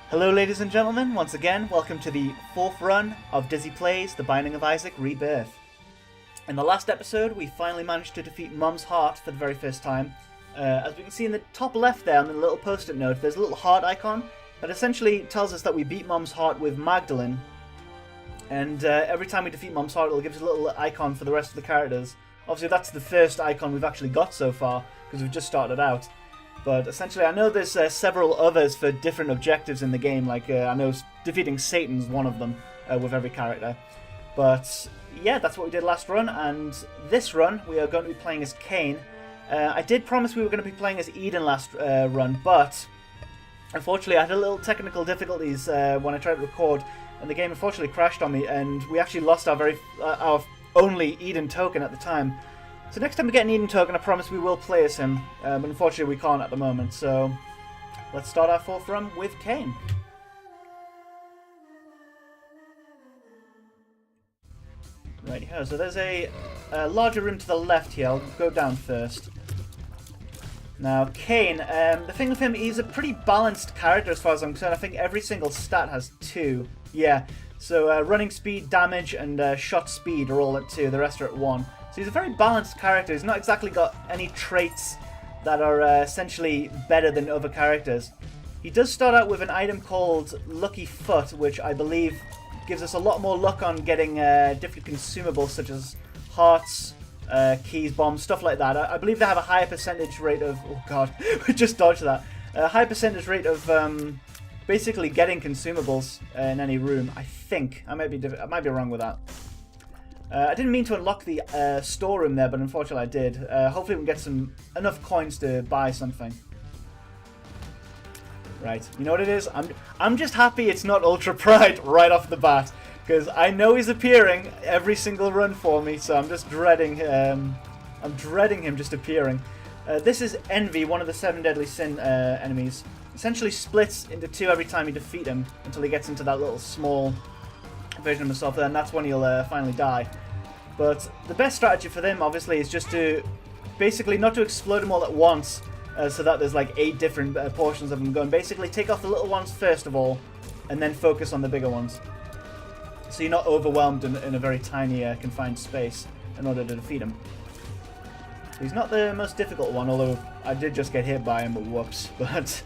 Hello ladies and gentlemen, once again, welcome to the fourth run of Dizzy Plays The Binding of Isaac Rebirth. In the last episode, we finally managed to defeat Mum's Heart for the very first time. As we can see in the top left there on the little post-it note, there's a little heart icon that essentially tells us that we beat Mum's Heart with Magdalene. And every time we defeat Mum's Heart, it'll give us a little icon for the rest of the characters. Obviously that's the first icon we've actually got so far, because we've just started out. But essentially, I know there's several others for different objectives in the game, like I know defeating Satan's one of them with every character. But yeah, that's what we did last run, and this run we are going to be playing as Cain. I did promise we were going to be playing as Eden last run, but unfortunately I had a little technical difficulties when I tried to record, and the game unfortunately crashed on me, and we actually lost our only Eden token at the time. So next time we get an Eden token, I promise we will play as him, but unfortunately we can't at the moment, so let's start our fourth run with Cain. Right here, so there's a larger room to the left here. I'll go down first. Now, Cain, the thing with him, he's a pretty balanced character as far as I'm concerned. I think every single stat has 2. Yeah, so running speed, damage, and shot speed are all at 2, the rest are at 1. So he's a very balanced character. He's not exactly got any traits that are essentially better than other characters. He does start out with an item called Lucky Foot, which I believe gives us a lot more luck on getting different consumables such as hearts, keys, bombs, stuff like that. I believe they have a higher percentage rate of... Oh god, we just dodged that. A higher percentage rate of basically getting consumables in any room, I think. I might be wrong with that. I didn't mean to unlock the storeroom there, but unfortunately I did. Hopefully we can get enough coins to buy something. Right, you know what it is? I'm just happy it's not Ultra Pride right off the bat, because I know he's appearing every single run for me, so I'm just dreading. I'm dreading him just appearing. This is Envy, one of the 7 deadly sin enemies. Essentially splits into 2 every time you defeat him until he gets into that little small version of himself there, and that's when he'll finally die. But the best strategy for them, obviously, is just to basically not to explode them all at once, so that there's like 8 different portions of them going. Basically, take off the little ones first of all, and then focus on the bigger ones. So you're not overwhelmed in a very tiny, confined space in order to defeat him. He's not the most difficult one, although I did just get hit by him, but whoops. But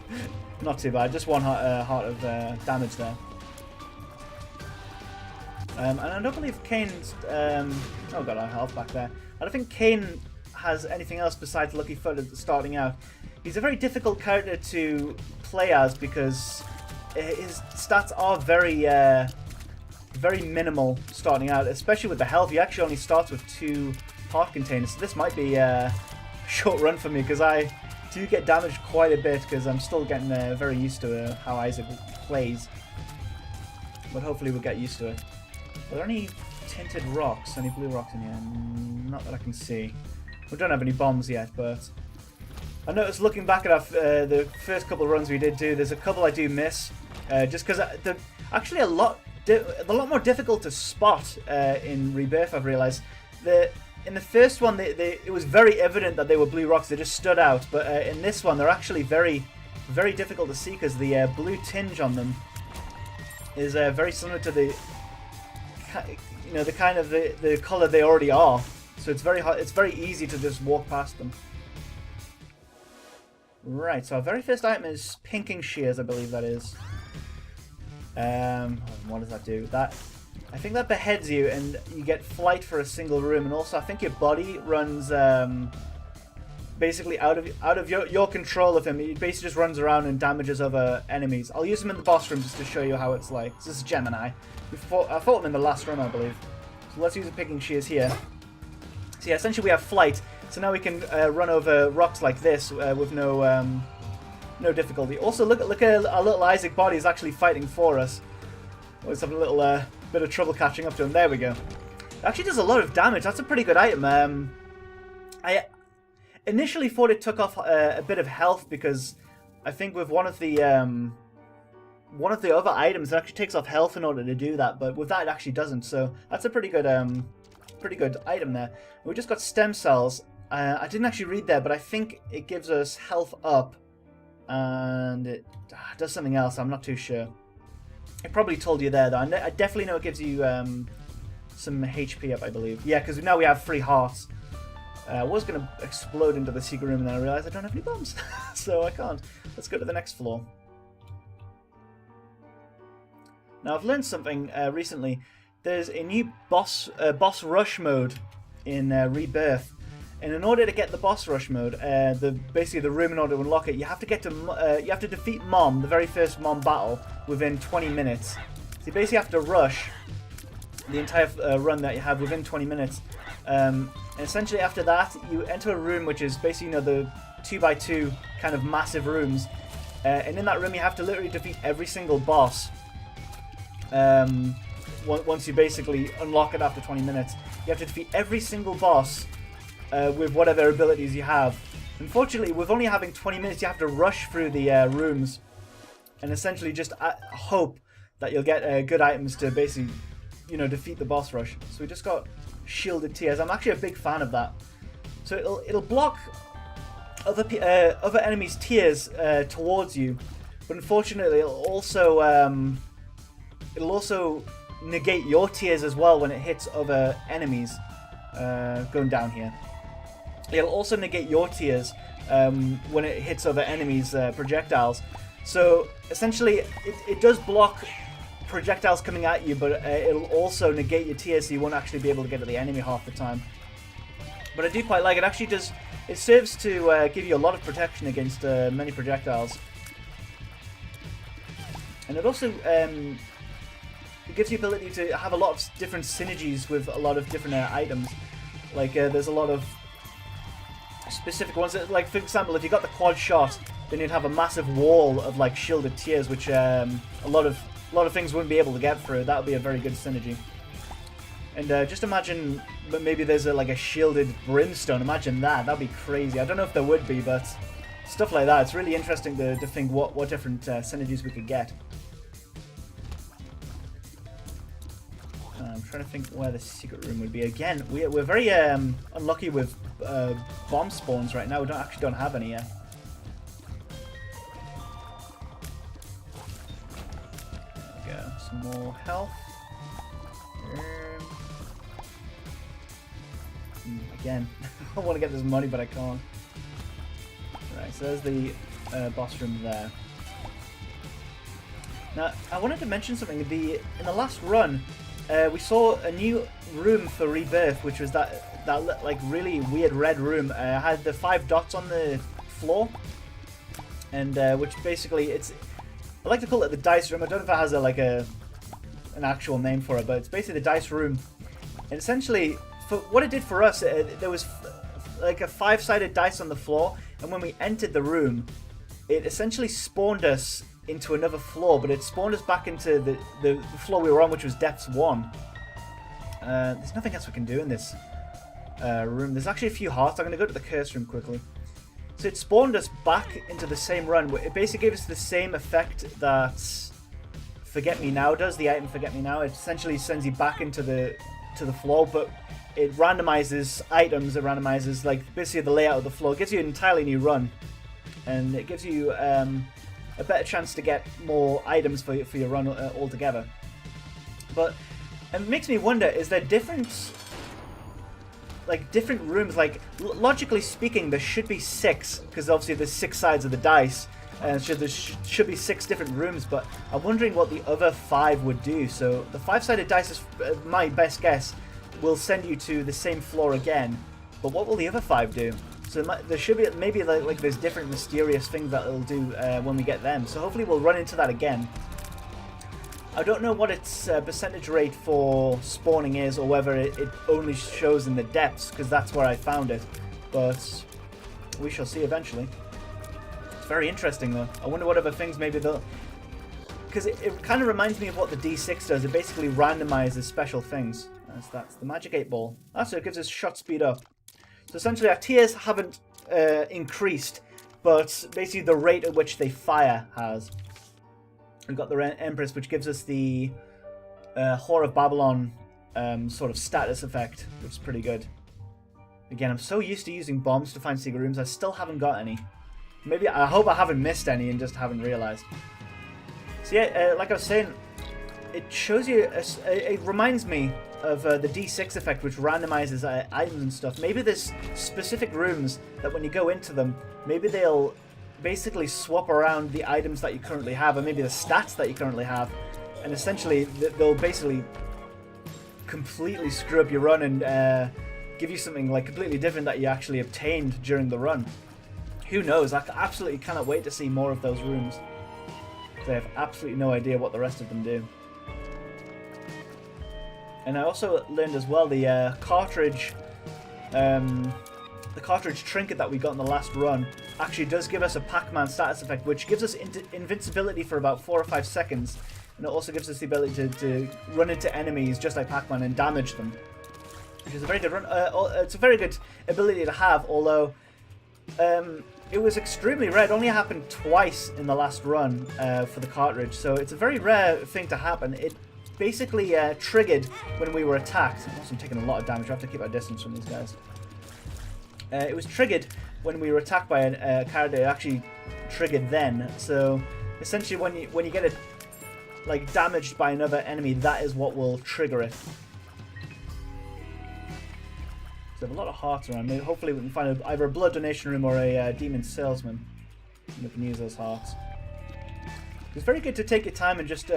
not too bad. Just 1 heart of damage there. And I don't believe Cain's... oh god, our health back there. I don't think Cain has anything else besides Lucky Foot starting out. He's a very difficult character to play as because his stats are very minimal starting out, especially with the health. He actually only starts with 2 heart containers, so this might be a short run for me because I do get damaged quite a bit because I'm still getting very used to how Isaac plays. But hopefully we'll get used to it. Are there any tinted rocks? Any blue rocks in here? Not that I can see. We don't have any bombs yet, but I noticed looking back at the first couple of runs we did do, there's a couple I do miss, just because they're actually a lot more difficult to spot in Rebirth. I've realised in the first one, it was very evident that they were blue rocks. They just stood out, but in this one, they're actually very, very difficult to see because the blue tinge on them is very similar to the kind of the color they already are, so it's very easy to just walk past them. Right, so our very first item is pinking Shears, I believe that is. What does that do? I think that beheads you, and you get flight for a single room, and also I think your body runs basically out of your control of him. He basically just runs around and damages other enemies. I'll use him in the boss room just to show you how it's like. This is Gemini. I fought him in the last run, I believe. So let's use a picking Shears here. So yeah, essentially we have flight. So now we can run over rocks like this with no difficulty. Also, look at our little Isaac body is actually fighting for us. Always having a little bit of trouble catching up to him. There we go. It actually does a lot of damage. That's a pretty good item. I initially thought it took off a bit of health because I think with one of the other items it actually takes off health in order to do that, but with that it actually doesn't. So that's a pretty good item there. We just got stem cells. I didn't actually read there, but I think it gives us health up and it does something else. I'm not too sure. It probably told you there, though. I definitely know it gives you some HP up, I believe. Yeah, because now we have 3 hearts. I was going to explode into the secret room, and then I realized I don't have any bombs, so I can't. Let's go to the next floor. Now, I've learned something recently. There's a new boss rush mode in Rebirth, and in order to get the boss rush mode, basically the room, in order to unlock it, you have to defeat Mom, the very first Mom battle, within 20 minutes. So you basically have to rush the entire run that you have within 20 minutes. And essentially after that, you enter a room which is basically, you know, the 2x2 kind of massive rooms. And in that room, you have to literally defeat every single boss. Once you basically unlock it after 20 minutes, you have to defeat every single boss with whatever abilities you have. Unfortunately, with only having 20 minutes, you have to rush through the rooms and essentially just hope that you'll get good items to basically, you know, defeat the boss rush. So we just got shielded tears. I'm actually a big fan of that. So it'll block other enemies' tears towards you, but unfortunately, it'll also negate your tears as well when it hits other enemies. Going down here, it'll also negate your tears when it hits other enemies' projectiles. So essentially, it does block projectiles coming at you, but it'll also negate your tears, so you won't actually be able to get to the enemy half the time. But I do quite like it. Actually, it serves to give you a lot of protection against many projectiles, and it also it gives you the ability to have a lot of different synergies with a lot of different items. Like there's a lot of specific ones that, like, for example, if you got the quad shot, then you'd have a massive wall of like shielded tears, which a lot of things wouldn't be able to get through. That would be a very good synergy. And just imagine, but maybe there's like a shielded brimstone. Imagine that. That'd be crazy. I don't know if there would be, but stuff like that. It's really interesting to think what different synergies we could get. I'm trying to think where the secret room would be. Again, we're very unlucky with bomb spawns right now. We actually don't have any yet. There we go. Some more health. Again, I want to get this money, but I can't. Right, so there's the boss room there. Now, I wanted to mention something. In the last run, we saw a new room for Rebirth, which was that like really weird red room. Had the 5 dots on the floor, and which basically I like to call it the dice room. I don't know if it has an actual name for it, but it's basically the dice room. And essentially, for what it did for us, there was like a 5-sided dice on the floor, and when we entered the room, it essentially spawned us into another floor, but it spawned us back into the floor we were on, which was Depths 1. There's nothing else we can do in this room. There's actually a few hearts. I'm going to go to the curse room quickly. So it spawned us back into the same run. It basically gave us the same effect that Forget Me Now does, the item Forget Me Now. It essentially sends you back into the floor, but it randomizes items. It randomizes like basically the layout of the floor. It gives you an entirely new run, and it gives you a better chance to get more items for your run altogether. But it makes me wonder: is there different rooms? Like logically speaking, there should be 6, because obviously there's 6 sides of the dice, and there should be 6 different rooms. But I'm wondering what the other 5 would do. So the 5-sided dice is my best guess. Will send you to the same floor again, but what will the other 5 do? So there should be maybe like there's different mysterious things that it'll do when we get them. So hopefully we'll run into that again. I don't know what its percentage rate for spawning is, or whether it only shows in the depths, because that's where I found it. But we shall see eventually. It's very interesting though. I wonder what other things maybe they'll... Because it kind of reminds me of what the D6 does. It basically randomizes special things. That's the magic 8 ball. So it gives us shot speed up. So essentially our tears haven't increased, but basically the rate at which they fire has. We've got the Empress, which gives us the Whore of Babylon sort of status effect, which is pretty good. Again, I'm so used to using bombs to find secret rooms, I still haven't got any. Maybe, I hope I haven't missed any and just haven't realized. So yeah, like I was saying, it shows you, it reminds me of the D6 effect, which randomizes items and stuff. Maybe there's specific rooms that when you go into them, maybe they'll basically swap around the items that you currently have, or maybe the stats that you currently have, and essentially they'll basically completely screw up your run and give you something like completely different that you actually obtained during the run. Who knows? I absolutely cannot wait to see more of those rooms. I have absolutely no idea what the rest of them do. And I also learned as well the cartridge trinket that we got in the last run actually does give us a Pac-Man status effect, which gives us invincibility for about 4 or 5 seconds, and it also gives us the ability to run into enemies just like Pac-Man and damage them, which is a very good run. It's a very good ability to have, although it was extremely rare. It only happened twice in the last run for the cartridge, so it's a very rare thing to happen. It basically triggered when we were attacked. I'm also taking a lot of damage. I have to keep our distance from these guys. It was triggered when we were attacked by a character. It actually triggered then. So essentially, when you get it like damaged by another enemy, that is what will trigger it. So we have a lot of hearts around. Maybe, hopefully we can find either a blood donation room or a demon salesman. And we can use those hearts. It's very good to take your time and just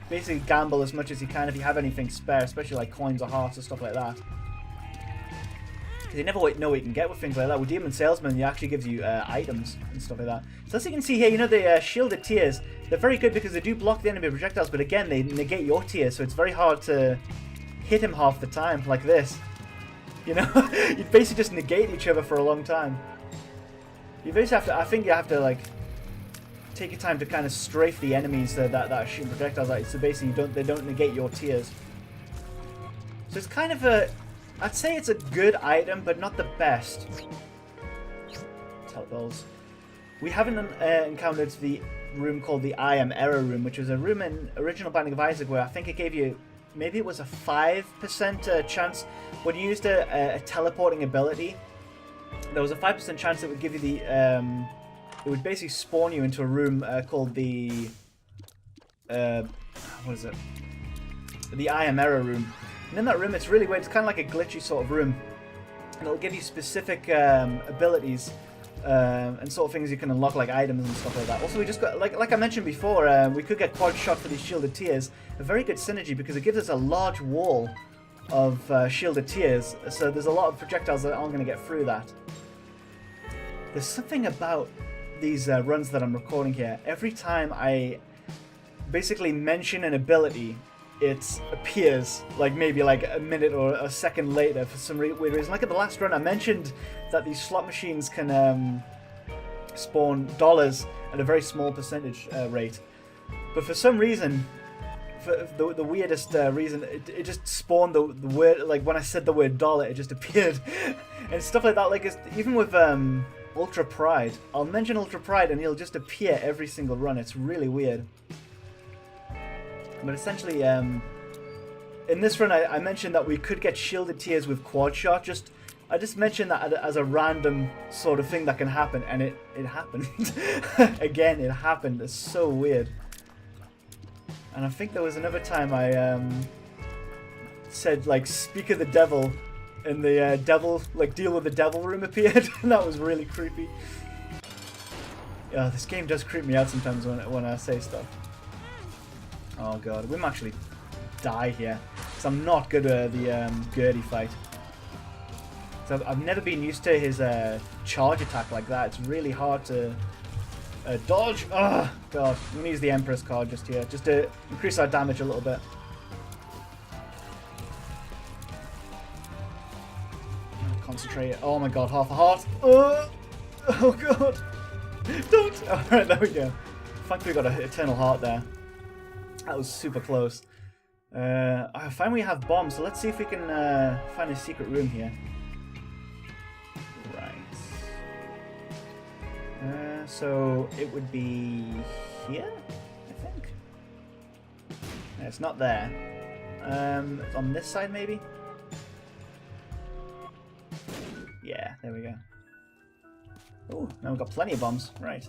basically gamble as much as you can if you have anything spare, especially like coins or hearts or stuff like that. Because you never know what you can get with things like that. With Demon Salesman, it actually gives you items and stuff like that. So as you can see here, you know, the shielded tears, they're very good because they do block the enemy projectiles, but again, they negate your tears, so it's very hard to hit him half the time, like this. You know, you basically just negate each other for a long time. You basically have to, I think you have to, like, take your time to kind of strafe the enemies that are shooting projectiles at you, so basically they don't negate your tears. So it's kind of a, I'd say it's a good item, but not the best. Telebells. We haven't encountered the room called the Ayamaro Room, which was a room in original Binding of Isaac where I think it gave you, maybe it was a 5% chance when you used a teleporting ability. There was a 5% chance it would give you the, it would basically spawn you into a room called the, what is it? The Ayamaro Room. And in that room, it's really weird. It's kind of like a glitchy sort of room. And it'll give you specific abilities and sort of things you can unlock, like items and stuff like that. Also, we just got, like I mentioned before, we could get quad shot for these shielded tears. A very good synergy because it gives us a large wall of shielded tears. So there's a lot of projectiles that aren't going to get through that. There's something about these runs that I'm recording here. Every time I basically mention an ability, it appears like maybe like a minute or a second later for some weird reason. Like at the last run, I mentioned that these slot machines can spawn dollars at a very small percentage rate, but for some reason, for the weirdest reason, it just spawned the word, like when I said the word dollar, it just appeared, and stuff like that. Like it's, even with Ultra Pride, I'll mention Ultra Pride and he'll just appear every single run. It's really weird. But essentially, in this run, I mentioned that we could get shielded tears with quad shot. I just mentioned that as a random sort of thing that can happen, and it happened. Again, it happened. It's so weird. And I think there was another time I said, like, speak of the devil, and the devil, like, deal with the devil room appeared, and that was really creepy. Yeah, this game does creep me out sometimes when I say stuff. Oh god, we might actually die here, because I'm not good at the Gertie fight. So I've never been used to his charge attack like that. It's really hard to dodge. Oh god, I'm going to use the Empress card just here, just to increase our damage a little bit. Concentrate. Oh my god, half a heart. Oh god. Don't. Alright, there we go. Thankfully we got an eternal heart there. That was super close. I find we have bombs, so let's see if we can find a secret room here. Right. So it would be here, I think. No, it's not there. It's on this side, maybe? Yeah, there we go. Oh, now we've got plenty of bombs. Right.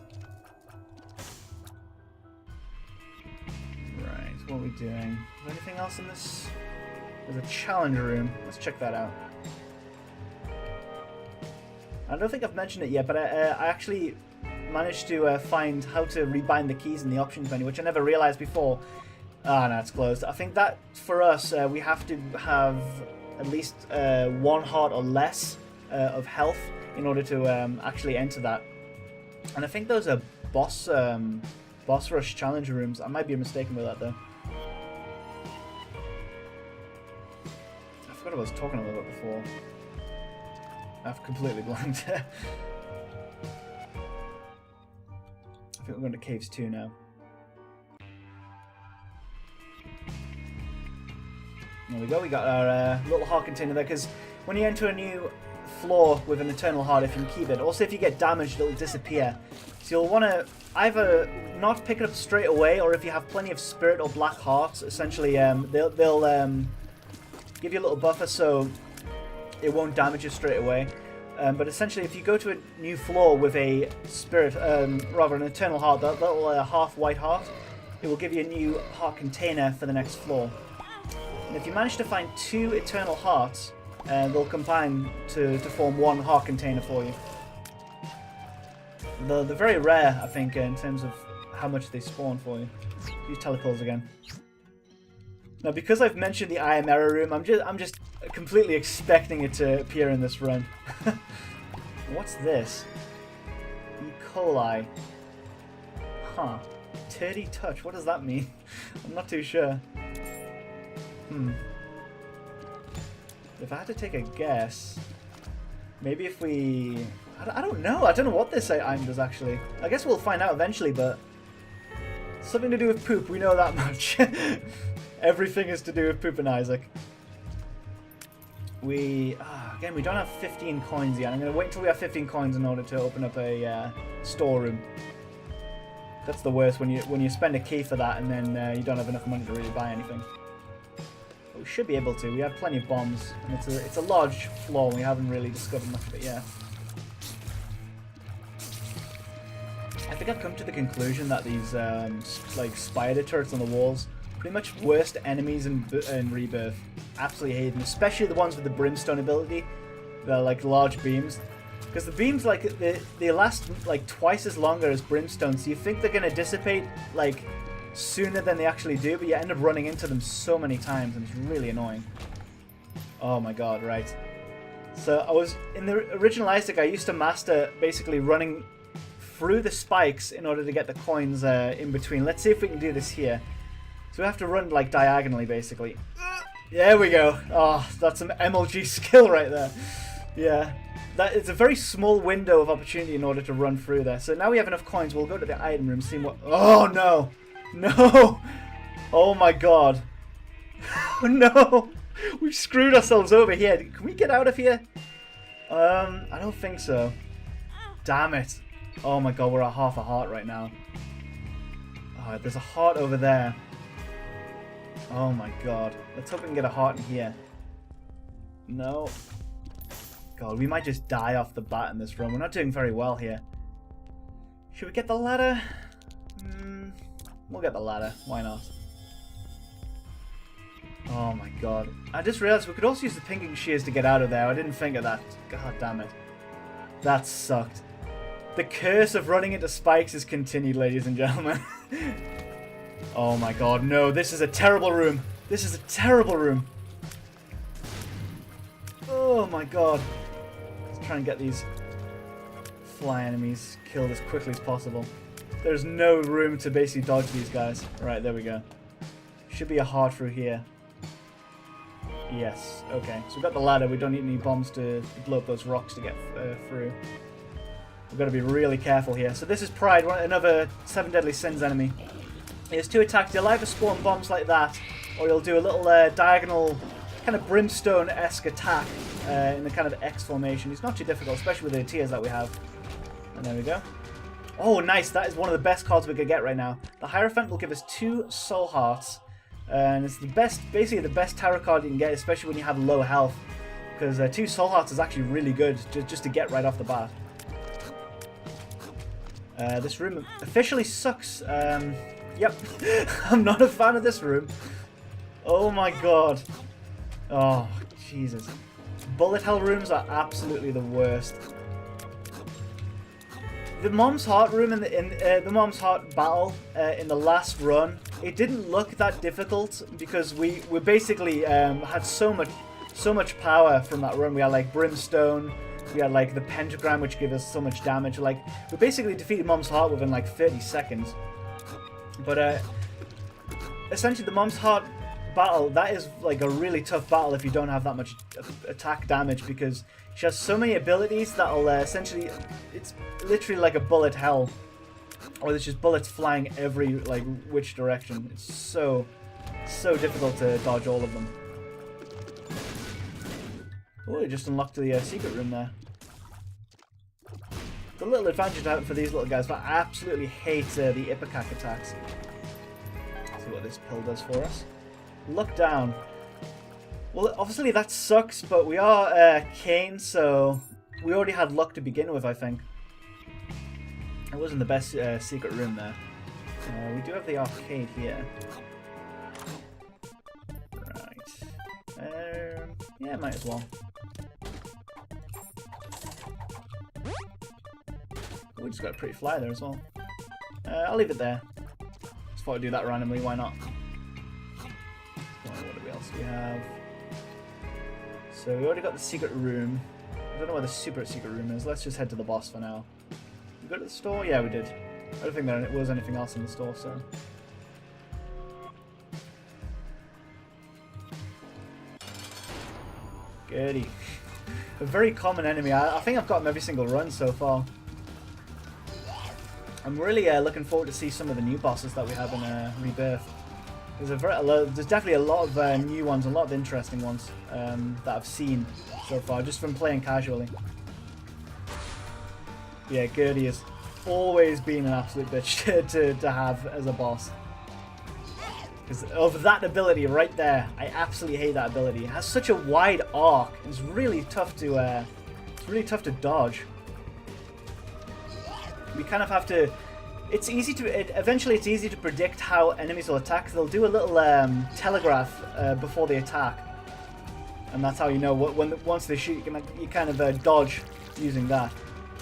Right, what are we doing? Is there anything else in this? There's a challenge room. Let's check that out. I don't think I've mentioned it yet, but I actually managed to find how to rebind the keys in the options menu, which I never realized before. Ah, no, it's closed. I think that for us, we have to have at least 1 heart or less of health in order to actually enter that. And I think those are boss rush challenge rooms. I might be mistaken with that though. I forgot what I was talking about before. I've completely blanked. I think we're going to caves 2 now. There we go, we got our little heart container there, because when you enter a new floor with an eternal heart, if you can keep it, also if you get damaged, it'll disappear. So you'll want to either not pick it up straight away, or if you have plenty of spirit or black hearts, essentially they'll give you a little buffer so it won't damage you straight away. But essentially, if you go to a new floor with a spirit, rather an eternal heart, that little half white heart, it will give you a new heart container for the next floor. And if you manage to find 2 eternal hearts, they'll combine to form 1 heart container for you. They're very rare, I think, in terms of how much they spawn for you. Use teleports again. Now, because I've mentioned the Ayamaro Room, I'm just completely expecting it to appear in this run. What's this? E. coli. Huh. Dirty touch. What does that mean? I'm not too sure. If I had to take a guess, maybe if we... I don't know. I don't know what this item does, actually. I guess we'll find out eventually, but... something to do with poop, we know that much. Everything is to do with poop and Isaac. Again, we don't have 15 coins yet. I'm going to wait until we have 15 coins in order to open up a storeroom. That's the worst, when you spend a key for that and then you don't have enough money to really buy anything. But we should be able to. We have plenty of bombs, and it's a large floor, and we haven't really discovered much of it yet. I think I've come to the conclusion that these like spider turrets on the walls, pretty much worst enemies in Rebirth. Absolutely hate them, especially the ones with the brimstone ability. They're like large beams, because the beams they last like twice as longer as brimstone. So you think they're gonna dissipate like sooner than they actually do, but you end up running into them so many times, and it's really annoying. Oh my god! Right. So I was in the original Isaac. I used to master basically running through the spikes in order to get the coins in between. Let's see if we can do this here. So we have to run like diagonally, basically. There we go. Oh, that's some MLG skill right there. Yeah. It's a very small window of opportunity in order to run through there. So now we have enough coins. We'll go to the item room, see what... Oh, no. No. Oh, my God. No. We've screwed ourselves over here. Can we get out of here? I don't think so. Damn it. Oh, my God. We're at half a heart right now. Oh, there's a heart over there. Oh my god. Let's hope we can get a heart in here. No. God, we might just die off the bat in this run. We're not doing very well here. Should we get the ladder? We'll get the ladder. Why not? Oh my god. I just realized we could also use the pinging shears to get out of there. I didn't think of that. God damn it. That sucked. The curse of running into spikes is continued, ladies and gentlemen. Oh my god, no, this is a terrible room. This is a terrible room. Oh my god. Let's try and get these fly enemies killed as quickly as possible. There's no room to basically dodge these guys. Right, there we go. Should be a heart through here. Yes, okay. So we've got the ladder. We don't need any bombs to blow up those rocks to get through. We've got to be really careful here. So this is Pride, another 7 Deadly Sins enemy. He has 2 attacks. He'll either spawn bombs like that, or he'll do a little diagonal, kind of brimstone-esque attack in the kind of X formation. He's not too difficult, especially with the tiers that we have. And there we go. Oh, nice. That is one of the best cards we could get right now. The Hierophant will give us 2 soul hearts. And it's the best, basically the best tarot card you can get, especially when you have low health. Because 2 soul hearts is actually really good, just to get right off the bat. This room officially sucks. Yep, I'm not a fan of this room. Oh my god. Oh, Jesus. Bullet hell rooms are absolutely the worst. The Mom's Heart room in the Mom's Heart battle in the last run, it didn't look that difficult because we basically had so much power from that run. We had like Brimstone, we had like the Pentagram, which gave us so much damage. Like we basically defeated Mom's Heart within like 30 seconds. But essentially the Mom's Heart battle, that is like a really tough battle if you don't have that much attack damage, because she has so many abilities that'll essentially, it's literally like a bullet hell, or there's just bullets flying every like which direction. It's so difficult to dodge all of them. Oh, we just unlocked the secret room there. The little advantage I have for these little guys, but I absolutely hate the Ipecac attacks. Let's see what this pill does for us. Look down. Well, obviously that sucks, but we are Kane, so we already had luck to begin with, I think. It wasn't the best secret room there. We do have the arcade here. Right. Yeah, might as well. We just got a pretty fly there as well. I'll leave it there. Just thought I'd do that randomly, why not? What else do we have? So we already got the secret room. I don't know where the super secret room is. Let's just head to the boss for now. We go to the store? Yeah, we did. I don't think there was anything else in the store, so... Goody. A very common enemy. I think I've got him every single run so far. I'm really looking forward to see some of the new bosses that we have in Rebirth. There's definitely a lot of new ones, a lot of interesting ones that I've seen so far, just from playing casually. Yeah, Gertie has always been an absolute bitch to have as a boss. Because of that ability right there, I absolutely hate that ability. It has such a wide arc. It's really tough to dodge. We kind of have to. Eventually it's easy to predict how enemies will attack. They'll do a little telegraph before they attack, and that's how you know once they shoot, you kind of dodge using that.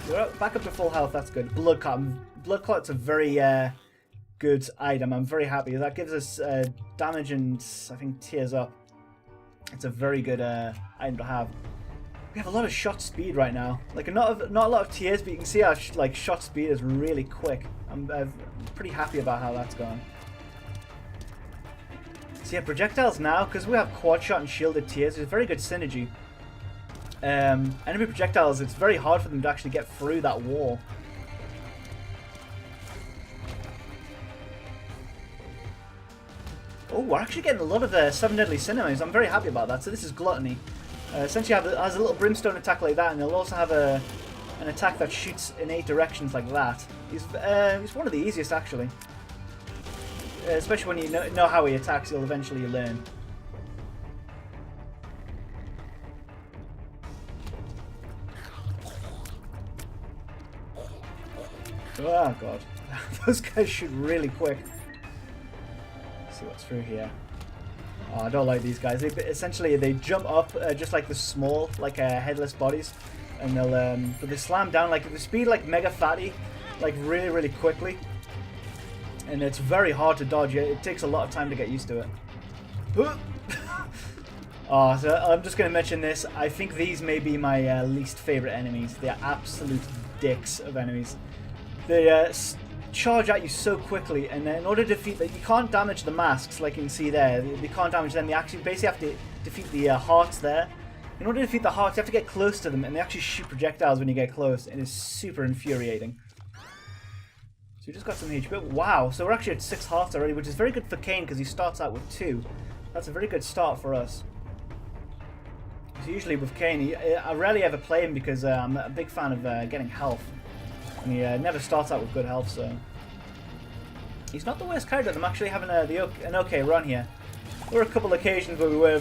We're back up to full health. That's good. Blood clot. Blood clot's a very good item. I'm very happy. That gives us damage and I think tears up. It's a very good item to have. We have a lot of shot speed right now. Like not a lot of tears, but you can see our like shot speed is really quick. I'm pretty happy about how that's gone. So yeah, projectiles now, because we have quad shot and shielded tears, there's very good synergy. Enemy projectiles, it's very hard for them to actually get through that wall. Oh, we're actually getting a lot of 7 Deadly Sin enemies. I'm very happy about that. So this is Gluttony. Essentially has a little brimstone attack like that, and it'll also have an attack that shoots in 8 directions like that. He's one of the easiest, actually. Especially when you know how he attacks, you'll eventually learn. Oh god, those guys shoot really quick. Let's see what's through here. Oh, I don't like these guys. Essentially, they jump up just like the small, like headless bodies, and but they slam down like the speed like mega fatty, like really quickly, and it's very hard to dodge. It takes a lot of time to get used to it. Oh, so I'm just going to mention this. I think these may be my least favorite enemies. They are absolute dicks of enemies. They charge at you so quickly, and in order to defeat that, you can't damage the masks like you can see there. You can't damage them. You actually basically have to defeat the hearts there. In order to defeat the hearts, you have to get close to them, and they actually shoot projectiles when you get close. It is super infuriating. So we just got some HP. Wow, so we're actually at 6 hearts already, which is very good for Kane because he starts out with 2. That's a very good start for us. So usually with Kane, I rarely ever play him because I'm a big fan of getting health. And he never starts out with good health, so... He's not the worst character. I'm actually having an okay run here. There were a couple of occasions where we were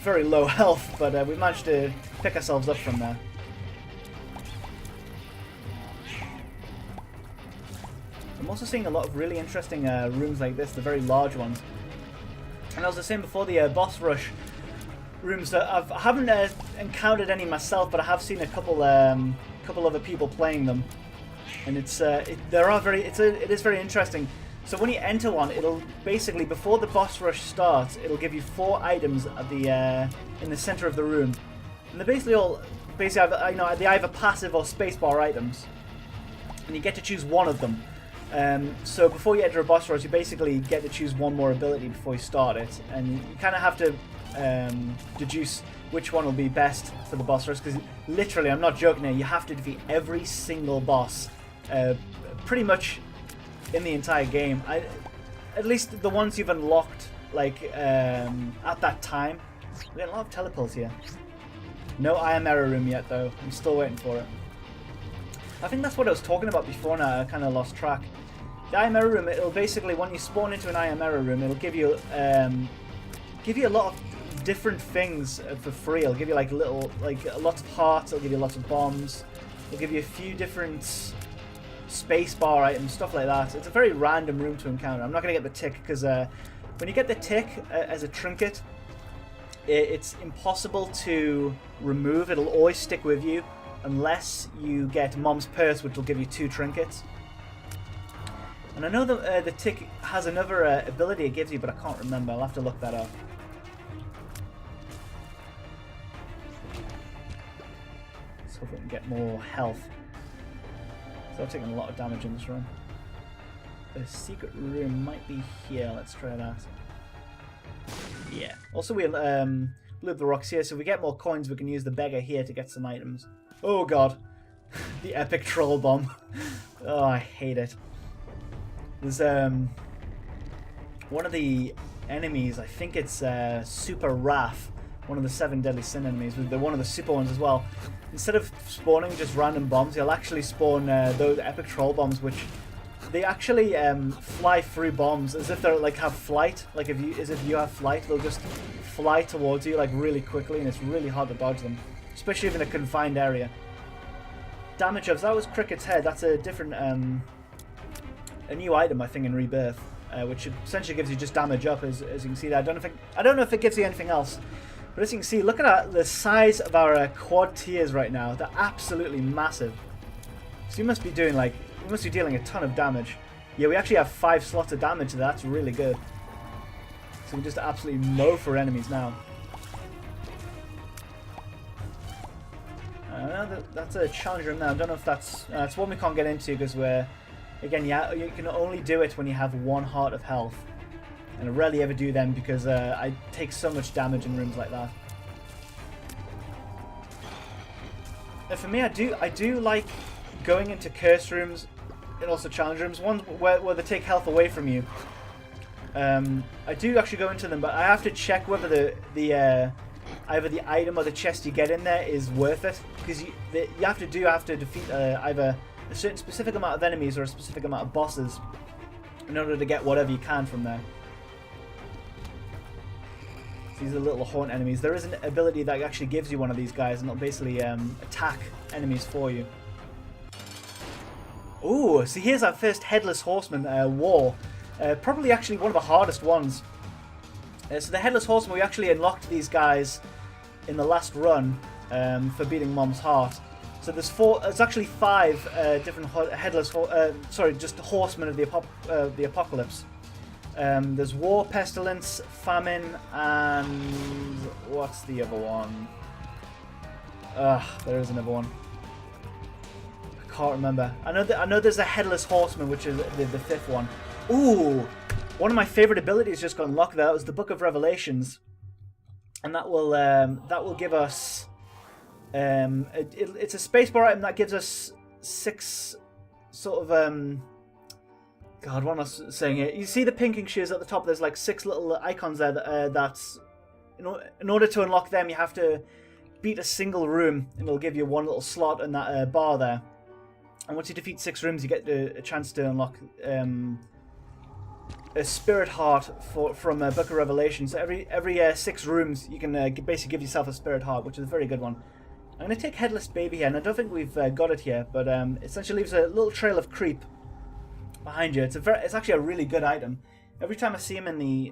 very low health, but we managed to pick ourselves up from there. also seeing a lot of really interesting rooms like this, the very large ones. And as I was saying before, the boss rush rooms, I haven't encountered any myself, but I have seen a couple other people playing them, and it is very interesting. So when you enter one, it'll basically, before the boss rush starts, it'll give you 4 items at the in the center of the room, and they're basically they either passive or spacebar items, and you get to choose one of them. So before you enter a boss rush, you basically get to choose one more ability before you start it, and you kind of have to deduce which one will be best for the boss rush, because literally, I'm not joking here, you have to defeat every single boss pretty much in the entire game. At least the ones you've unlocked, like at that time. We got a lot of teleports here. No Ayamaro Room yet though, I'm still waiting for it. I think that's what I was talking about before now, I kind of lost track. The Ayamaro Room, it'll basically, when you spawn into an Ayamaro Room, it'll give you a lot of different things for free. It'll give you like lots of hearts, it'll give you lots of bombs, it'll give you a few different spacebar items, stuff like that. It's a very random room to encounter. I'm not going to get the tick, because when you get the tick as a trinket, it's impossible to remove. It'll always stick with you unless you get Mom's Purse, which will give you 2 trinkets. And I know the tick has another ability it gives you, but I can't remember. I'll have to look that up. Let's hope we can get more health. So I'm taking a lot of damage in this run. The secret room might be here. Let's try that. Yeah. Also, we blew up the rocks here, so if we get more coins, we can use the beggar here to get some items. Oh god. The epic troll bomb. Oh, I hate it. There's one of the enemies, I think it's Super Wrath, one of the 7 deadly sin enemies. They're one of the super ones as well. Instead of spawning just random bombs, you'll actually spawn those epic troll bombs, which they actually fly through bombs as if they're like have flight. Like as if you have flight, they'll just fly towards you like really quickly, and it's really hard to dodge them, especially in a confined area. Damage ups. That was Cricket's head. That's a different, a new item I think in Rebirth, which essentially gives you just damage up. As you can see there. I don't know if it gives you anything else. But as you can see, look at the size of our quad tiers right now. They're absolutely massive. So you must be doing you must be dealing a ton of damage. Yeah, we actually have 5 slots of damage, so that's really good. So we just absolutely mow for enemies now. That's a challenge room now. I don't know if that's one we can't get into, because again, you can only do it when you have 1 heart of health. And I rarely ever do them, because I take so much damage in rooms like that. And for me, I do like going into curse rooms and also challenge rooms, ones where they take health away from you. I do actually go into them, but I have to check whether either the item or the chest you get in there is worth it, because you have to defeat either a certain specific amount of enemies or a specific amount of bosses in order to get whatever you can from there. These are little haunt enemies. There is an ability that actually gives you one of these guys, and it'll basically attack enemies for you. Ooh, so here's our first Headless Horseman war. Probably actually one of the hardest ones. So the Headless Horseman, we actually unlocked these guys in the last run for beating Mom's Heart. So there's actually 5 different just Horsemen of the Apocalypse. There's War, Pestilence, Famine, and what's the other one? There is another one. I can't remember. I know there's a Headless Horseman, which is the 5th one. Ooh, one of my favorite abilities just got unlocked there. That was the Book of Revelations, and that will give us it's a spacebar item that gives us 6 sort of God, what am I saying here? You see the pinking shears at the top? There's like 6 little icons there. That's in order to unlock them, you have to beat a single room, and it'll give you 1 little slot in that bar there. And once you defeat 6 rooms, you get a chance to unlock a spirit heart from Book of Revelation. So every 6 rooms, you can basically give yourself a spirit heart, which is a very good one. I'm going to take Headless Baby here, and I don't think we've got it here, but it essentially leaves a little trail of creep behind you. It's actually a really good item. Every time I see him in the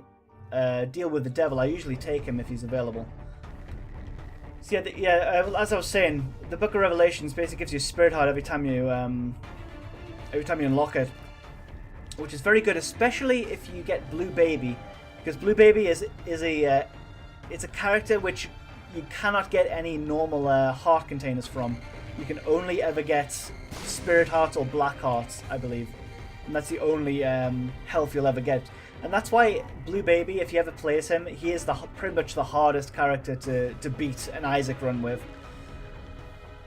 deal with the devil, I usually take him if he's available. So as I was saying, the Book of Revelations basically gives you a spirit heart every time you unlock it, which is very good, especially if you get Blue Baby, because Blue Baby is a it's a character which you cannot get any normal heart containers from. You can only ever get spirit hearts or black hearts, I believe, and that's the only health you'll ever get. And that's why Blue Baby, if you ever play as him, he is pretty much the hardest character to beat an Isaac run with.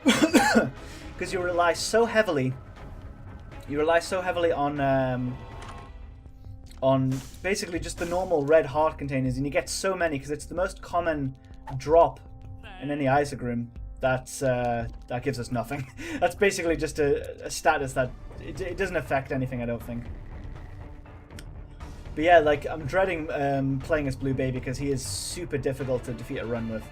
Because you rely so heavily on basically just the normal red heart containers, and you get so many because it's the most common drop in any Isaac room. That gives us nothing. That's basically just a status that it doesn't affect anything, I don't think. But yeah, like, I'm dreading playing as Blue Baby because he is super difficult to defeat a run with.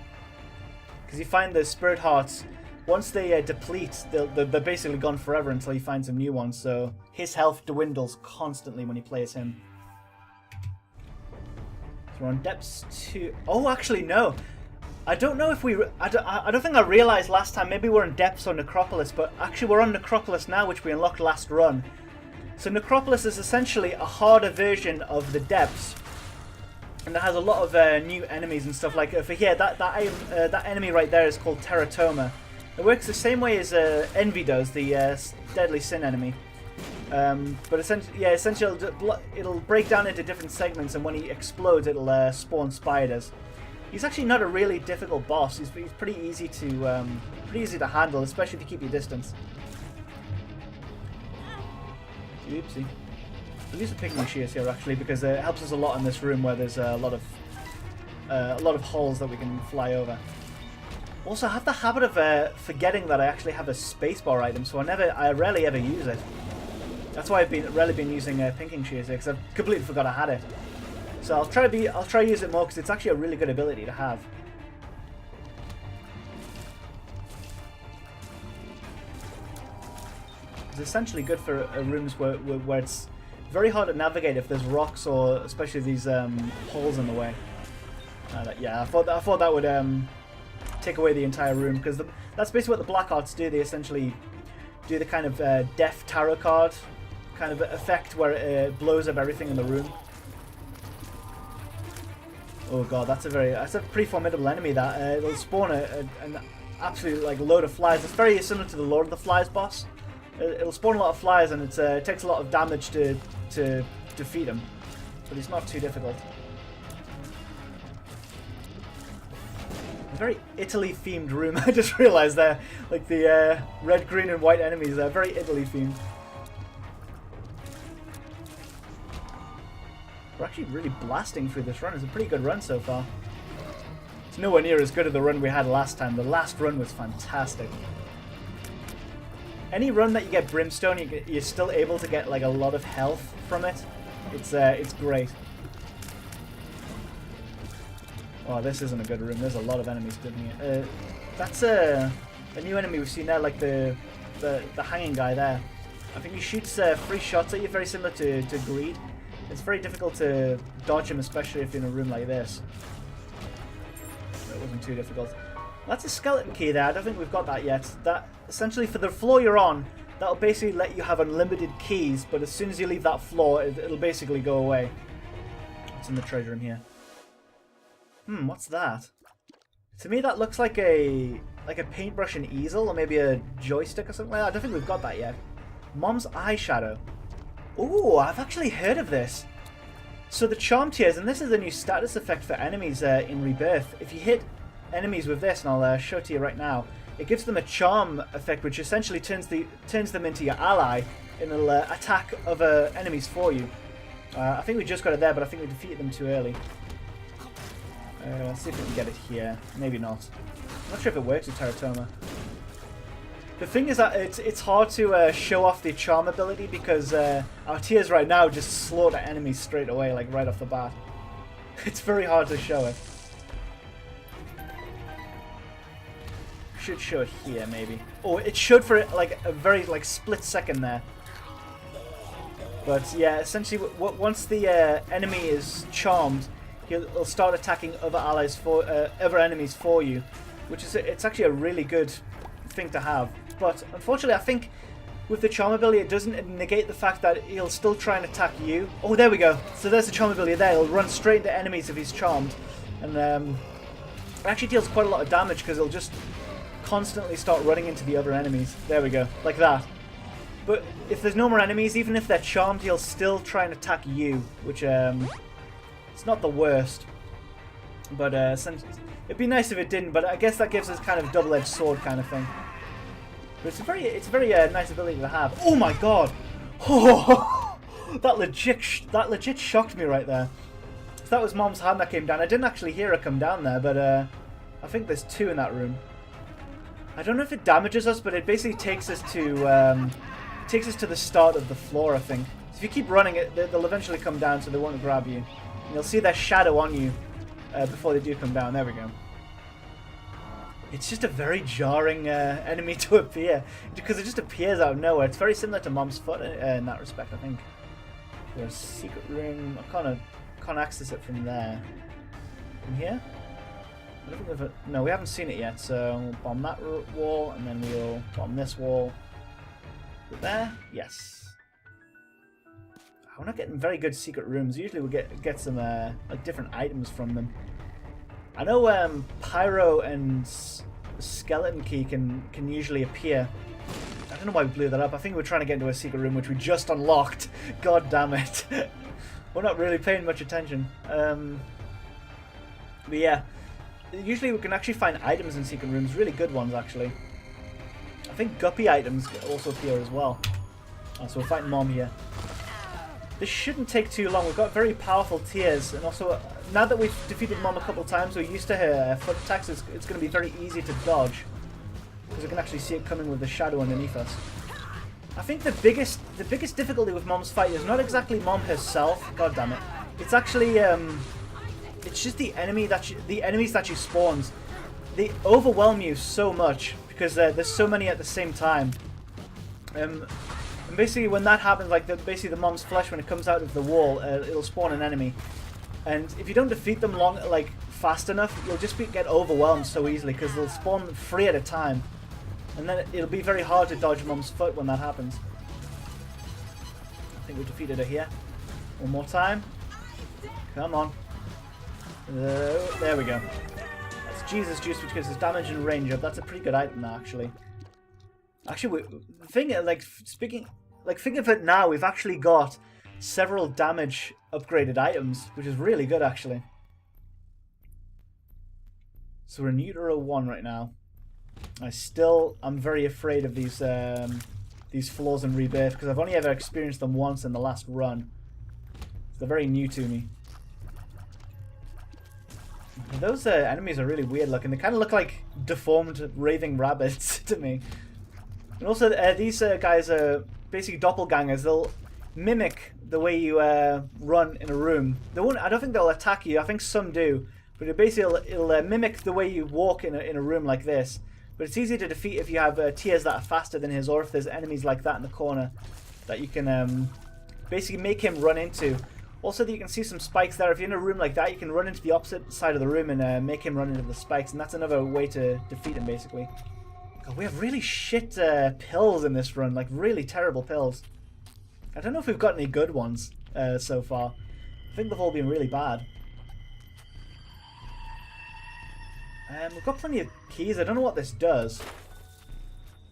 Because you find the Spirit Hearts, once they deplete, they're basically gone forever until you find some new ones. So his health dwindles constantly when you play as him. So we're on depths 2. Oh, actually, no. I don't know if we... I don't think I realised last time. Maybe we're in depths or Necropolis, but actually we're on Necropolis now, which we unlocked last run. So Necropolis is essentially a harder version of the depths, and it has a lot of new enemies and stuff. Like for here, that enemy right there is called Teratoma. It works the same way as Envy does, the Deadly Sin enemy. But essentially, it'll break down into different segments, and when he explodes, it'll spawn spiders. He's actually not a really difficult boss. He's pretty easy to handle, especially if you keep your distance. Oopsie. We'll use a picking shears here actually because it helps us a lot in this room where there's a lot of holes that we can fly over. Also, I have the habit of forgetting that I actually have a spacebar item, so I rarely ever use it. That's why I've rarely been using pinking shears here, because I've completely forgot I had it. So I'll try to use it more because it's actually a really good ability to have. It's essentially good for rooms where it's very hard to navigate if there's rocks or especially these holes in the way. Yeah, I thought that would take away the entire room, because that's basically what the Black Arts do. They essentially do the kind of Death Tarot card kind of effect where it blows up everything in the room. Oh god, that's a pretty formidable enemy. That it'll spawn an absolute like load of flies. It's very similar to the Lord of the Flies boss. It'll spawn a lot of flies, and it takes a lot of damage to defeat him, but it's not too difficult. A very Italy-themed room. I just realised there, like the red, green, and white enemies are very Italy-themed. We're actually really blasting through this run. It's a pretty good run so far. It's nowhere near as good as the run we had last time. The last run was fantastic. Any run that you get Brimstone, you're still able to get like a lot of health from it. It's great. Oh, this isn't a good room. There's a lot of enemies in here. That's a new enemy we've seen there, like the hanging guy there. I think he shoots 3 shots at you, very similar to Greed. It's very difficult to dodge him, especially if you're in a room like this. That wasn't too difficult. That's a skeleton key there. I don't think we've got that yet. That essentially, for the floor you're on, that'll basically let you have unlimited keys, but as soon as you leave that floor, it'll basically go away. What's in the treasure room here? What's that? To me, that looks like a paintbrush and easel, or maybe a joystick or something like that. I don't think we've got that yet. Mom's eyeshadow. Ooh, I've actually heard of this. So the charm tiers, and this is a new status effect for enemies in Rebirth. If you hit enemies with this, and I'll show it to you right now, it gives them a charm effect, which essentially turns them into your ally, and it'll attack other enemies for you. I think we just got it there, but I think we defeated them too early. Let's see if we can get it here. Maybe not. I'm not sure if it works with Teratoma. The thing is that it's hard to show off the charm ability because our tiers right now just slaughter enemies straight away, like right off the bat. It's very hard to show it. Should show it here, maybe. Oh, it should for like a very split second there. But yeah, essentially, once the enemy is charmed, he'll start attacking other allies for other enemies for you, which is it's actually a really good thing to have. But unfortunately, I think with the charm ability, it doesn't negate the fact that he'll still try and attack you. Oh, there we go. So there's the charm ability there. He'll run straight into enemies if he's charmed, and it actually deals quite a lot of damage because he'll just constantly start running into the other enemies. There we go, like that. But if there's no more enemies, even if they're charmed, he'll still try and attack you, which it's not the worst. But it'd be nice if it didn't. But I guess that gives us kind of double-edged sword kind of thing. But it's a very nice ability to have. Oh my god! Oh, that legit shocked me right there. So that was Mom's hand that came down. I didn't actually hear her come down there, but I think there's two in that room. I don't know if it damages us, but it basically takes us to the start of the floor, I think. So if you keep running it, they'll eventually come down, so they won't grab you. And you'll see their shadow on you before they do come down. There we go. It's just a very jarring enemy to appear, because it just appears out of nowhere. It's very similar to Mom's foot in that respect, I think. There's a secret room. I can't access it from there. From here? I don't think no, we haven't seen it yet, so we'll bomb that wall, and then we'll bomb this wall. Is it there? Yes. We're not getting very good secret rooms. Usually we get some like different items from them. I know Pyro and Skeleton Key can usually appear. I don't know why we blew that up. I think we're trying to get into a secret room which we just unlocked. God damn it. We're not really paying much attention. But yeah. Usually we can actually find items in secret rooms. Really good ones, actually. I think guppy items also appear as well. So we're fighting Mom here. This shouldn't take too long. We've got very powerful tiers, and also now that we've defeated Mom a couple of times, we're used to her foot attacks. It's going to be very easy to dodge because we can actually see it coming with the shadow underneath us. I think the biggest difficulty with Mom's fight is not exactly Mom herself. God damn it! It's actually it's just the enemies that she spawns. They overwhelm you so much because there's so many at the same time. And basically, when that happens, like basically the Mom's flesh, when it comes out of the wall, it'll spawn an enemy. And if you don't defeat them fast enough, you'll just get overwhelmed so easily because they'll spawn 3 at a time. And then it'll be very hard to dodge Mom's foot when that happens. I think we defeated her here. One more time. Come on. There we go. That's Jesus Juice, which gives us damage and range up. That's a pretty good item now, actually. Actually, think of it now, we've actually got several damage upgraded items, which is really good, actually. So we're in Utero 1 right now. I'm very afraid of these floors in Rebirth, because I've only ever experienced them once in the last run. They're very new to me. Those enemies are really weird looking. They kind of look like deformed raving rabbits to me. And also, these guys are basically doppelgangers. They'll mimic the way you run in a room. They won't. I don't think they'll attack you. I think some do, but it'll mimic the way you walk in a room like this. But it's easy to defeat if you have tiers that are faster than his, or if there's enemies like that in the corner that you can basically make him run into. Also, you can see some spikes there. If you're in a room like that, you can run into the opposite side of the room and make him run into the spikes, and that's another way to defeat him, basically. God, we have really shit pills in this run, like really terrible pills. I don't know if we've got any good ones so far. I think they've all been really bad. We've got plenty of keys. I don't know what this does.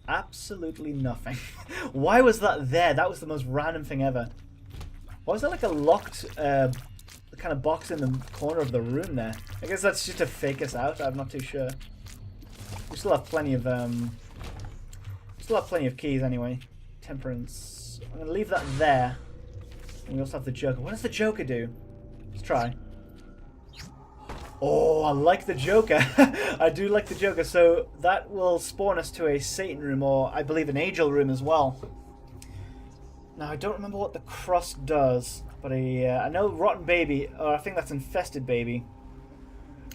Absolutely nothing. Why was that there? That was the most random thing ever. Why was there like a locked kind of box in the corner of the room there? I guess that's just to fake us out. I'm not too sure. We still have plenty of keys anyway. Temperance. I'm gonna leave that there. And we also have the Joker. What does the Joker do? Let's try. Oh, I like the Joker. I do like the Joker. So that will spawn us to a Satan room, or I believe an Angel room as well. Now I don't remember what the cross does, but I know Rotten Baby, or I think that's Infested Baby.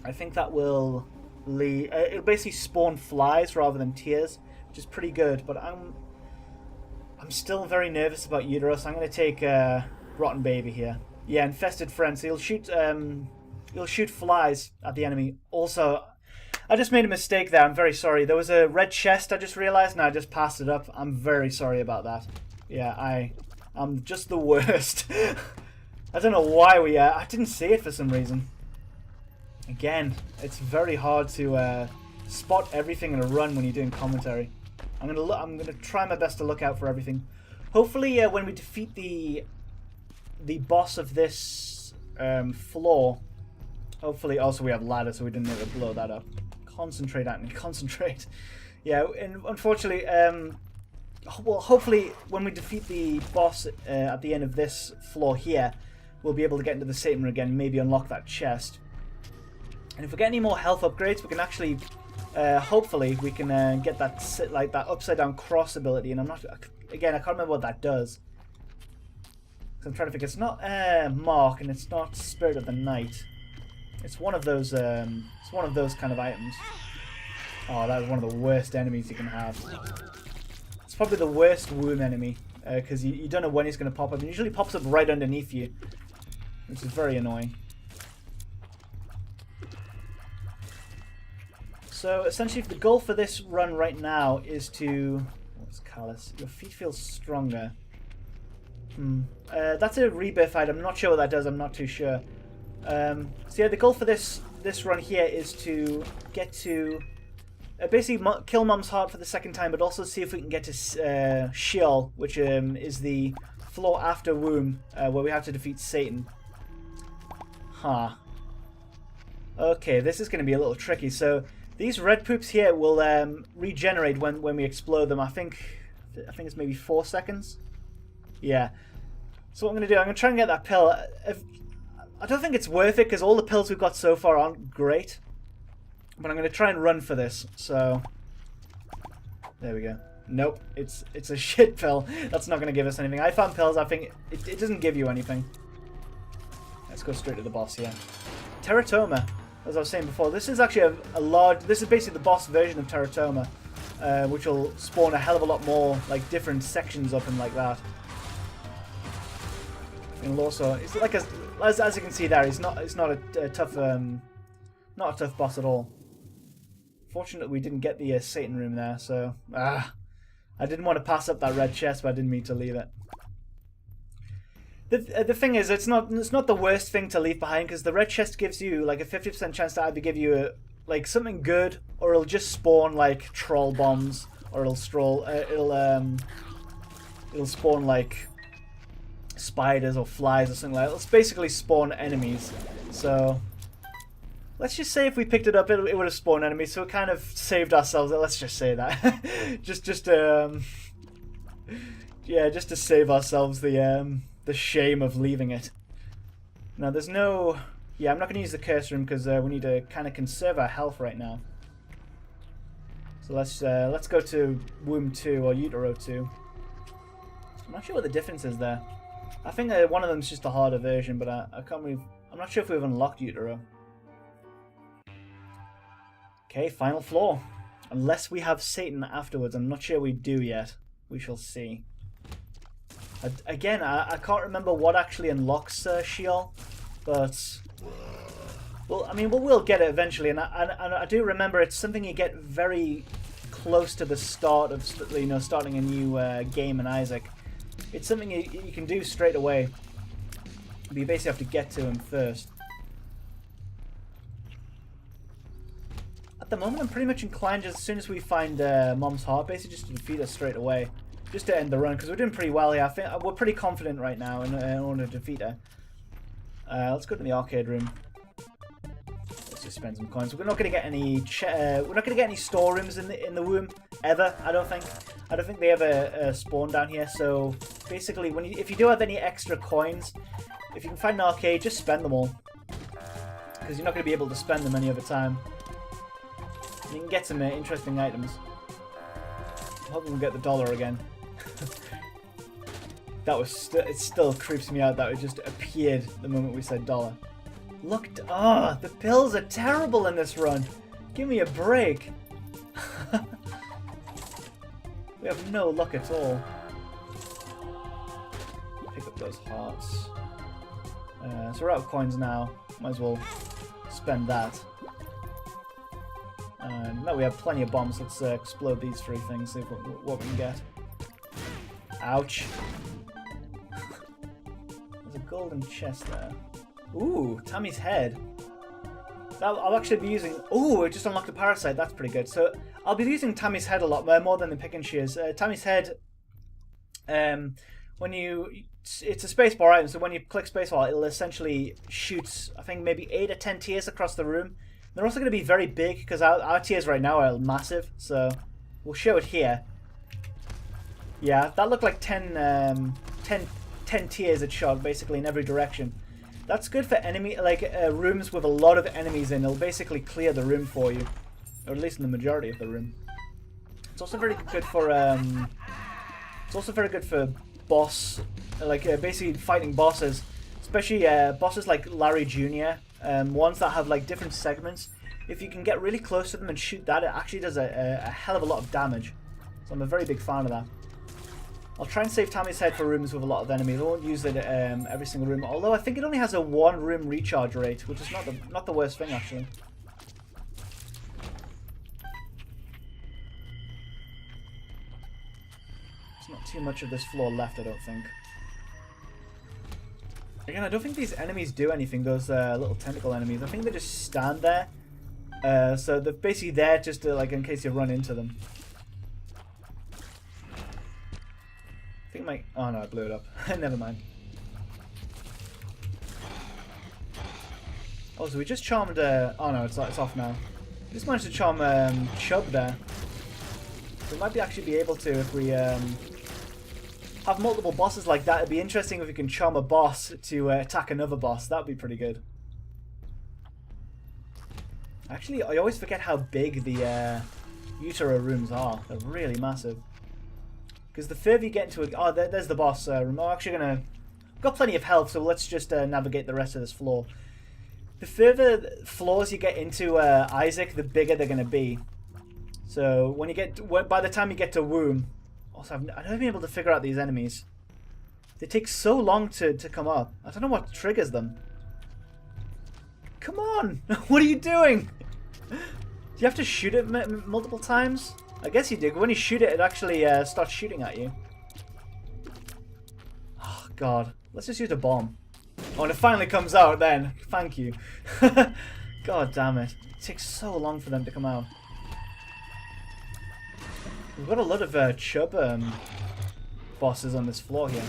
I think that will it'll basically spawn flies rather than tears, which is pretty good. But I'm still very nervous about Uterus. I'm going to take Rotten Baby here. Yeah, Infested Friend. So you'll shoot flies at the enemy. Also, I just made a mistake there. I'm very sorry. There was a red chest I just realized, and I just passed it up. I'm very sorry about that. Yeah, I'm just the worst. I don't know why I didn't see it for some reason. Again, it's very hard to spot everything in a run when you're doing commentary. I'm gonna try my best to look out for everything. Hopefully, when we defeat the boss of this floor, hopefully, also we have ladder, so we didn't need to blow that up. Concentrate, Anthony, concentrate. Yeah, and unfortunately, well, hopefully, when we defeat the boss at the end of this floor here, we'll be able to get into the Satan room again, maybe unlock that chest. And if we get any more health upgrades, we can actually, hopefully, we can get that that upside down cross ability. And again, I can't remember what that does. So I'm trying to figure. It's not Mark, and it's not Spirit of the Night. It's one of those. It's one of those kind of items. Oh, that is one of the worst enemies you can have. It's probably the worst womb enemy because you don't know when he's going to pop up. It usually pops up right underneath you, which is very annoying. So essentially, the goal for this run right now is to. What's callous? Your feet feel stronger. That's a rebirth item. I'm not sure what that does. I'm not too sure. So yeah, the goal for this run here is to get to basically kill Mom's heart for the second time, but also see if we can get to Sheol, which is the floor after Womb, where we have to defeat Satan. Huh. Okay, this is going to be a little tricky. So these red poops here will regenerate when we explode them. I think it's maybe 4 seconds. Yeah. So what I'm going to do, I'm going to try and get that pill. I don't think it's worth it because all the pills we've got so far aren't great. But I'm going to try and run for this. So there we go. Nope, it's a shit pill. That's not going to give us anything. I found pills. I think it doesn't give you anything. Let's go straight to the boss here. Teratoma, as I was saying before, this is actually a large. This is basically the boss version of Teratoma, which will spawn a hell of a lot more like different sections up and like that. And also, it's like as you can see there, it's not a tough not a tough boss at all. Fortunately, we didn't get the Satan room there, so I didn't want to pass up that red chest, but I didn't mean to leave it. The thing is, it's not the worst thing to leave behind because the red chest gives you like a 50% chance to either give you like something good, or it'll just spawn like troll bombs, or it'll spawn like spiders or flies or something like that. It'll basically spawn enemies. So let's just say if we picked it up, it would have spawned enemies. So it kind of saved ourselves. Let's just say that. just to save ourselves the shame of leaving it. Now there's no. Yeah, I'm not going to use the curse room because we need to kind of conserve our health right now. So let's go to Womb 2 or Utero 2. I'm not sure what the difference is there. I think one of them is just a harder version, but I can't really. I'm not sure if we've unlocked Utero. Okay, final floor. Unless we have Satan afterwards, I'm not sure we do yet. We shall see. Again, I can't remember what actually unlocks Sheol, but well, I mean, we'll get it eventually, and I do remember it's something you get very close to the start of starting a new game in Isaac. It's something you can do straight away, but you basically have to get to him first. At the moment, I'm pretty much inclined just as soon as we find Mom's heart, basically just to defeat her straight away. Just to end the run, because we're doing pretty well here. I think we're pretty confident right now in order to defeat her. Let's go to the arcade room. Let's just spend some coins. We're not going to get any. We're not going to get any storerooms in the womb ever. I don't think. I don't think they ever spawn down here. So basically, if you do have any extra coins, if you can find an arcade, just spend them all, because you're not going to be able to spend them any other time. You can get some interesting items. I'm hoping we'll get the dollar again. That was it still creeps me out that it just appeared the moment we said dollar. Look, the pills are terrible in this run. Give me a break. We have no luck at all. pick up those hearts. So we're out of coins now. Might as well spend that. Now we have plenty of bombs. Let's explode these 3 things, see what we can get. Ouch. There's a golden chest there. Ooh, Tammy's head. I'll actually be using... Ooh, it just unlocked a parasite. That's pretty good. So I'll be using Tammy's head a lot more than the pick and shears. Tammy's head, when you... It's a spacebar item, so when you click spacebar, it'll essentially shoot, I think, maybe 8 or 10 tiers across the room. They're also going to be very big, because our tiers right now are massive, so we'll show it here. Yeah, that looked like 10 tiers it shot, basically, in every direction. That's good for rooms with a lot of enemies in. It'll basically clear the room for you, or at least in the majority of the room. It's also very good for boss, basically fighting bosses, especially bosses like Larry Jr. Ones that have like different segments. If you can get really close to them and shoot that, it actually does a hell of a lot of damage. So I'm a very big fan of that. I'll try and save Tammy's head for rooms with a lot of enemies. I won't use it every single room, although I think it only has a 1 room recharge rate, which is not the worst thing actually. There's not too much of this floor left, I don't think. Again, I don't think these enemies do anything, those little tentacle enemies. I think they just stand there. So they're basically there just to, in case you run into them. I think my... Oh no, I blew it up. Never mind. Oh, so we just charmed... Oh no, it's off now. We just managed to charm Chub there. So we might actually be able to if we have multiple bosses like that. It'd be interesting if we can charm a boss to attack another boss. That'd be pretty good. Actually, I always forget how big the Utero rooms are. They're really massive. Because the further you get into it... Oh, there's the boss room. I'm actually going to... Got plenty of health, so let's just navigate the rest of this floor. The further floors you get into Isaac, the bigger they're going to be. So when you get... By the time you get to Womb... Also, I've never been able to figure out these enemies. They take so long to come up. I don't know what triggers them. Come on! What are you doing? Do you have to shoot it multiple times? I guess you do. When you shoot it, it actually starts shooting at you. Oh, God. Let's just use a bomb. Oh, and it finally comes out then. Thank you. God damn it. It takes so long for them to come out. We've got a lot of Chub bosses on this floor here.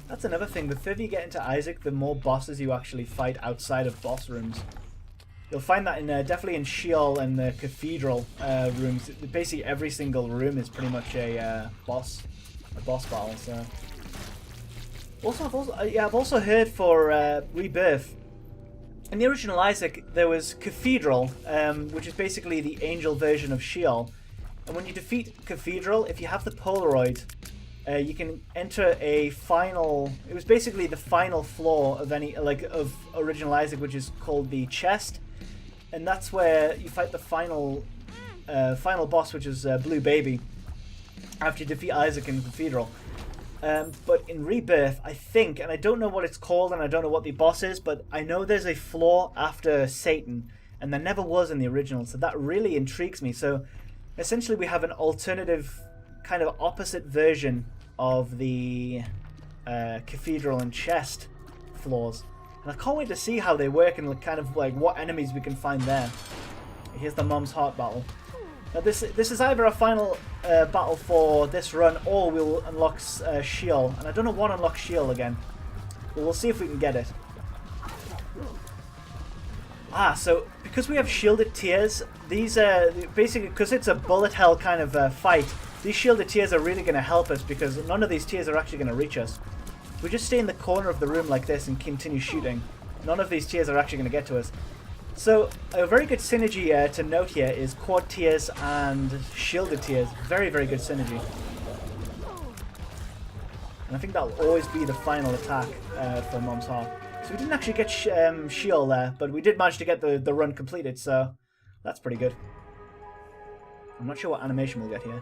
That's another thing. The further you get into Isaac, the more bosses you actually fight outside of boss rooms. You'll find that in definitely in Sheol and the Cathedral rooms. Basically, every single room is pretty much a boss battle. So, I've also heard for Rebirth. In the original Isaac, there was Cathedral, which is basically the angel version of Sheol. And when you defeat Cathedral, if you have the Polaroid, you can enter a final... It was basically the final floor of of original Isaac, which is called the Chest. And that's where you fight the final boss, which is Blue Baby, after you defeat Isaac in Cathedral. But in Rebirth, I think, and I don't know what it's called, and I don't know what the boss is, but I know there's a floor after Satan, and there never was in the original, so that really intrigues me. So, essentially, we have an alternative, kind of opposite version of the Cathedral and Chest floors. And I can't wait to see how they work and kind of what enemies we can find there. Here's the Mom's Heart battle. Now this is either a final battle for this run, or we'll unlock Sheol. And I don't know what unlocks Sheol again. But we'll see if we can get it. So because we have shielded tiers, these basically, because it's a bullet hell kind of fight, these shielded tiers are really going to help us, because none of these tiers are actually going to reach us. If we just stay in the corner of the room like this and continue shooting, none of these tiers are actually going to get to us. So, a very good synergy to note here is quad tiers and shielded tiers. Very, very good synergy. And I think that'll always be the final attack for Mom's Heart. So we didn't actually get Sheol there, but we did manage to get the run completed, so that's pretty good. I'm not sure what animation we'll get here.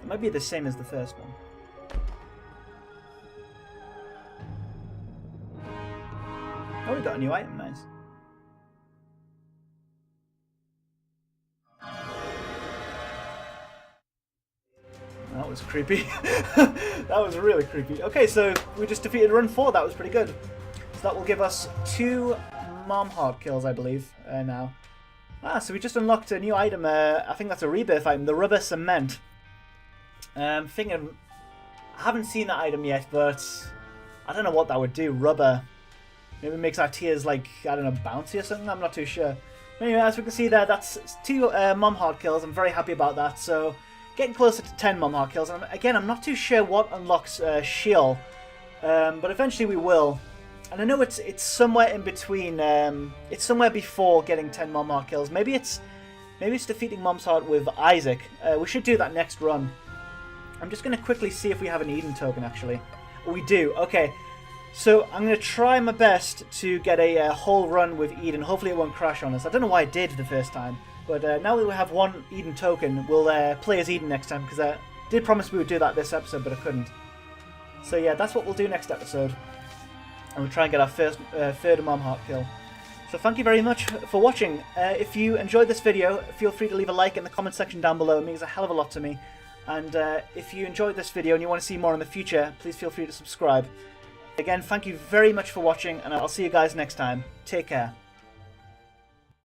Might be the same as the first one. Oh, we got a new item, nice. That was creepy. That was really creepy. Okay, so we just defeated run 4. That was pretty good. So that will give us 2 mom heart kills, I believe, now. So we just unlocked a new item. I think that's a rebirth item, the rubber cement. I haven't seen that item yet, but I don't know what that would do. Rubber. Maybe it makes our tears, like, I don't know, bouncy or something? I'm not too sure. Anyway, as we can see there, that's 2 mom heart kills. I'm very happy about that. So, getting closer to 10 mom heart kills. And again, I'm not too sure what unlocks Shears, but eventually we will. And I know it's somewhere in between. It's somewhere before getting 10 mom heart kills. Maybe it's defeating Mom's Heart with Isaac. We should do that next run. I'm just going to quickly see if we have an Eden token, actually. We do. Okay. So I'm going to try my best to get a whole run with Eden. Hopefully it won't crash on us. I don't know why it did the first time. But now that we have 1 Eden token, we'll play as Eden next time. Because I did promise we would do that this episode, but I couldn't. So yeah, that's what we'll do next episode. And we'll try and get our first third mom heart kill. So thank you very much for watching. If you enjoyed this video, feel free to leave a like in the comment section down below. It means a hell of a lot to me. And if you enjoyed this video and you want to see more in the future, please feel free to subscribe. Again, thank you very much for watching, and I'll see you guys next time. Take care.